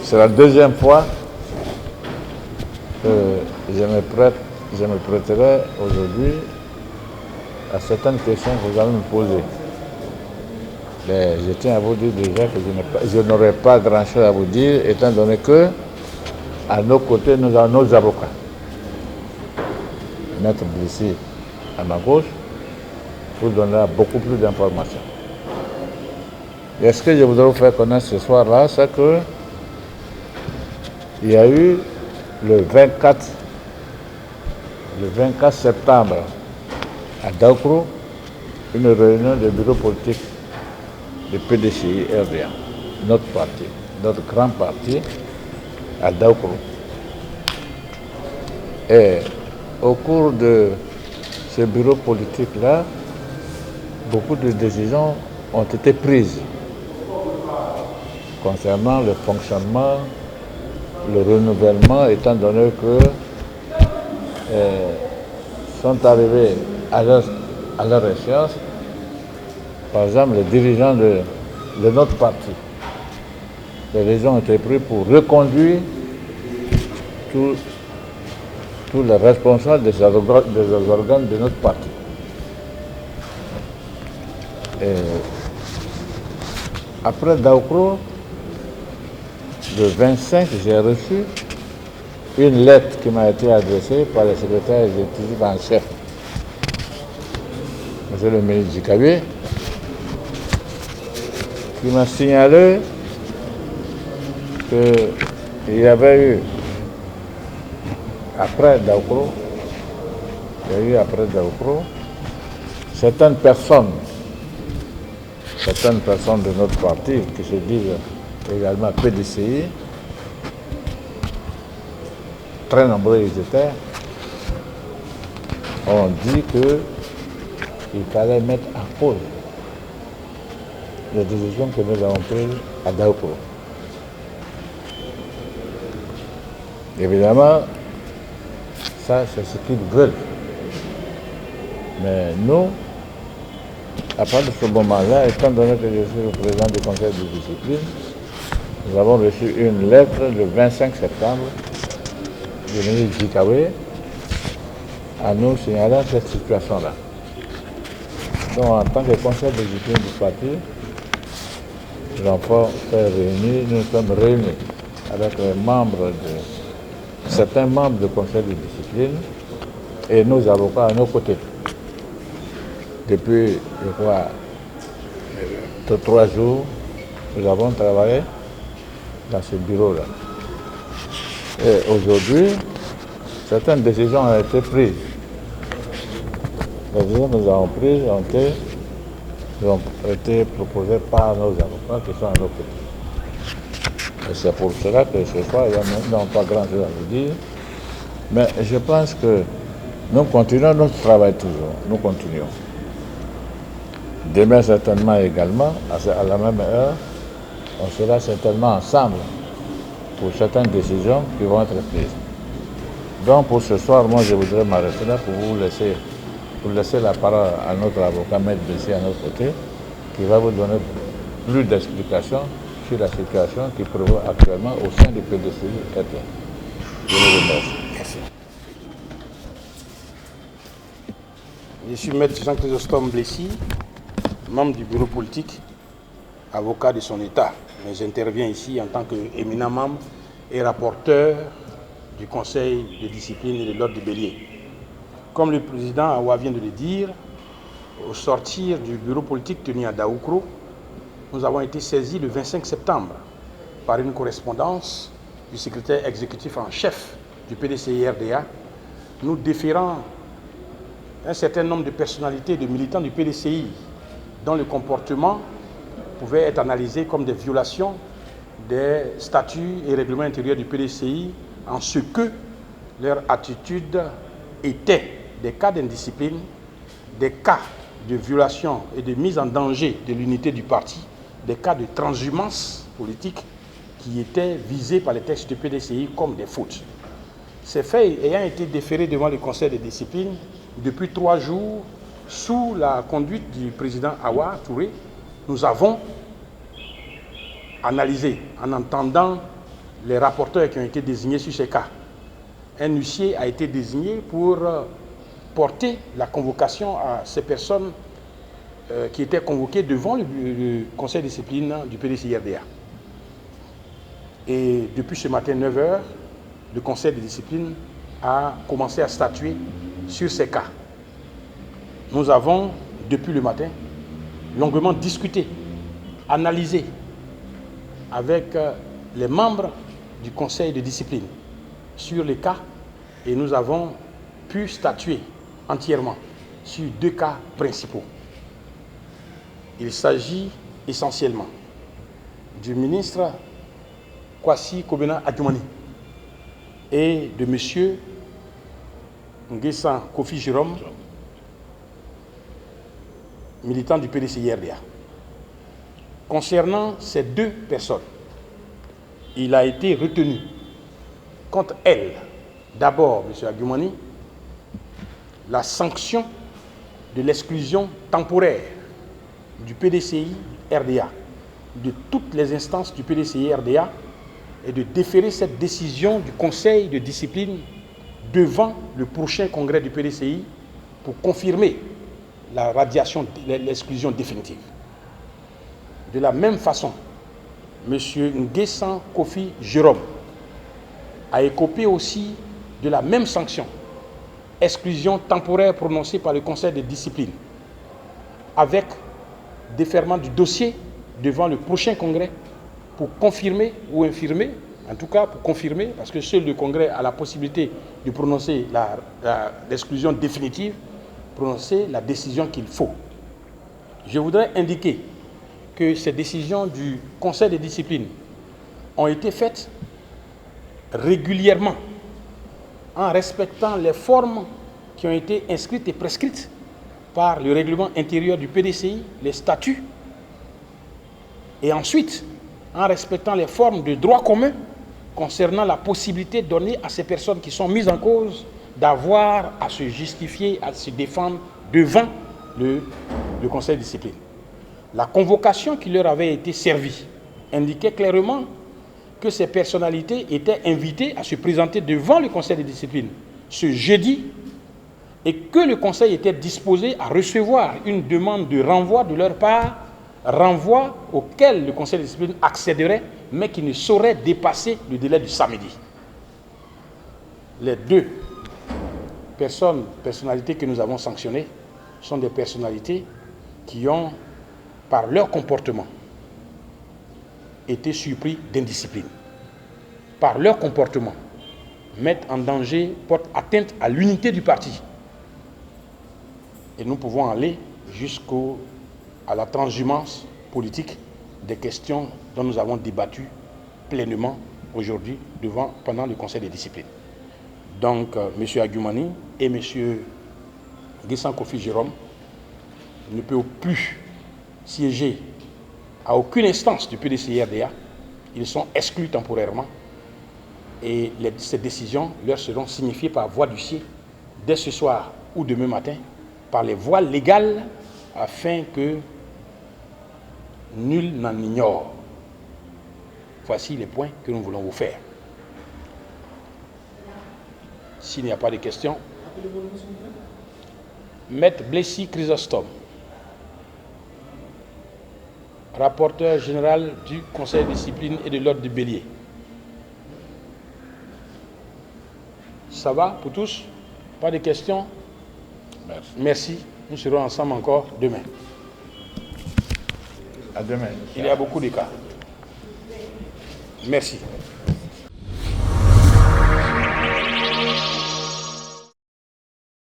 C'est la deuxième fois que je me prêterai aujourd'hui à certaines questions que vous allez me poser. Mais je tiens à vous dire déjà que je n'aurai pas grand-chose à vous dire, étant donné que à nos côtés, nous avons nos avocats. Maître Blessy à ma gauche vous donnera beaucoup plus d'informations. Et ce que je voudrais vous faire connaître ce soir-là, c'est que il y a eu le 24 septembre à Daoukro une réunion du bureau politique du PDCI RDA, notre parti, notre grand parti à Daoukro. Et au cours de ce bureau politique-là, beaucoup de décisions ont été prises concernant le fonctionnement, le renouvellement, étant donné que sont arrivés à leur échéance, par exemple, les dirigeants de notre parti. Les décisions ont été prises pour reconduire tous les responsables des organes de notre parti. Et après Daoukro, le 25, j'ai reçu une lettre qui m'a été adressée par le secrétaire exécutif en chef, M. le ministre Djikabi, qui m'a signalé qu'il y avait eu, après Daoukro, certaines personnes de notre parti qui se disent également PDCI, très nombreux ils étaient, ont dit qu'il fallait mettre en cause les décisions que nous avons prises à Daoukro. Évidemment, ça c'est ce qu'ils veulent. Mais nous, à partir de ce moment-là, étant donné que je suis le président du conseil de discipline, nous avons reçu une lettre le 25 septembre du ministre Djikabi à nous signalant cette situation-là. Donc, en tant que conseil de discipline du parti, nous sommes réunis avec certains membres du conseil de discipline et nos avocats à nos côtés. Depuis, je crois, 3 jours, nous avons travaillé dans ce bureau-là. Et aujourd'hui, certaines décisions ont été prises. Les décisions que nous avons prises ont été proposées par nos avocats qui sont à nos côtés. Et c'est pour cela que ce soir, ils n'ont pas grand-chose à vous dire. Mais je pense que nous continuons notre travail toujours. Nous continuons. Demain, certainement également, à la même heure, on sera certainement ensemble pour certaines décisions qui vont être prises. Donc pour ce soir, moi je voudrais m'arrêter là pour laisser la parole à notre avocat, Maître Blessy, à notre côté, qui va vous donner plus d'explications sur la situation qui prévaut actuellement au sein du PDCI RDA. Je vous remercie. Merci. Je suis Maître Jean-Chrysostome Blessy, membre du bureau politique, avocat de son État. Mais j'interviens ici en tant qu'éminent membre et rapporteur du Conseil de discipline et de l'ordre du Bélier. Comme le président Awa vient de le dire, au sortir du bureau politique tenu à Daoukro, nous avons été saisis le 25 septembre par une correspondance du secrétaire exécutif en chef du PDCI RDA, nous déférant un certain nombre de personnalités et de militants du PDCI dont le comportement pouvait être analysé comme des violations des statuts et règlements intérieurs du PDCI en ce que leur attitude était des cas d'indiscipline, des cas de violation et de mise en danger de l'unité du parti, des cas de transhumance politique qui étaient visés par les textes du PDCI comme des fautes. Ces faits ayant été déférés devant le conseil de discipline depuis 3 jours sous la conduite du président Awa Touré, nous avons analysé en entendant les rapporteurs qui ont été désignés sur ces cas. Un huissier a été désigné pour porter la convocation à ces personnes qui étaient convoquées devant le conseil de discipline du PDCI-RDA. Et depuis ce matin, 9 h, le conseil de discipline a commencé à statuer sur ces cas. Nous avons, depuis le matin, longuement discuté, analysé avec les membres du conseil de discipline sur les cas et nous avons pu statuer entièrement sur 2 cas principaux. Il s'agit essentiellement du ministre Kwasi Kobena Adjumani et de M. Nguessan Kofi Jérôme, militant du PDCI-RDA. Concernant ces 2 personnes, il a été retenu contre elle, d'abord, M. Adjumani, la sanction de l'exclusion temporaire du PDCI-RDA, de toutes les instances du PDCI-RDA, et de déférer cette décision du conseil de discipline devant le prochain congrès du PDCI pour confirmer la radiation, l'exclusion définitive. De la même façon, M. Nguessan Kofi Jérôme a écopé aussi de la même sanction, exclusion temporaire prononcée par le conseil de discipline, avec déferment du dossier devant le prochain congrès pour confirmer ou infirmer, en tout cas pour confirmer, parce que seul le congrès a la possibilité de prononcer l'exclusion définitive, prononcer la décision qu'il faut. Je voudrais indiquer que ces décisions du conseil de discipline ont été faites régulièrement en respectant les formes qui ont été inscrites et prescrites par le règlement intérieur du PDCI, les statuts, et ensuite en respectant les formes de droit commun concernant la possibilité donnée à ces personnes qui sont mises en cause d'avoir à se justifier, à se défendre devant le conseil de discipline. La convocation qui leur avait été servie indiquait clairement que ces personnalités étaient invitées à se présenter devant le conseil de discipline ce jeudi et que le conseil était disposé à recevoir une demande de renvoi de leur part, renvoi auquel le conseil de discipline accéderait, mais qui ne saurait dépasser le délai du samedi. Les 2 personnalités que nous avons sanctionnées sont des personnalités qui ont, par leur comportement, été surpris d'indiscipline. Par leur comportement, mettent en danger, portent atteinte à l'unité du parti. Et nous pouvons aller jusqu'à la transhumance politique des questions dont nous avons débattu pleinement aujourd'hui pendant le conseil de discipline. Donc, M. Adjumani et M. Nguessan Kofi Jérôme ne peuvent plus siéger à aucune instance du PDCI-RDA. Ils sont exclus temporairement et ces décisions leur seront signifiées par voie d'huissier dès ce soir ou demain matin par les voies légales afin que nul n'en ignore. Voici les points que nous voulons vous faire. S'il n'y a pas de questions, Maître Blessy Chrysostome, rapporteur général du Conseil de discipline et de l'ordre du Bélier. Ça va pour tous? Pas de questions? Merci. Merci. Nous serons ensemble encore demain. À demain. Il y a beaucoup de cas. Merci.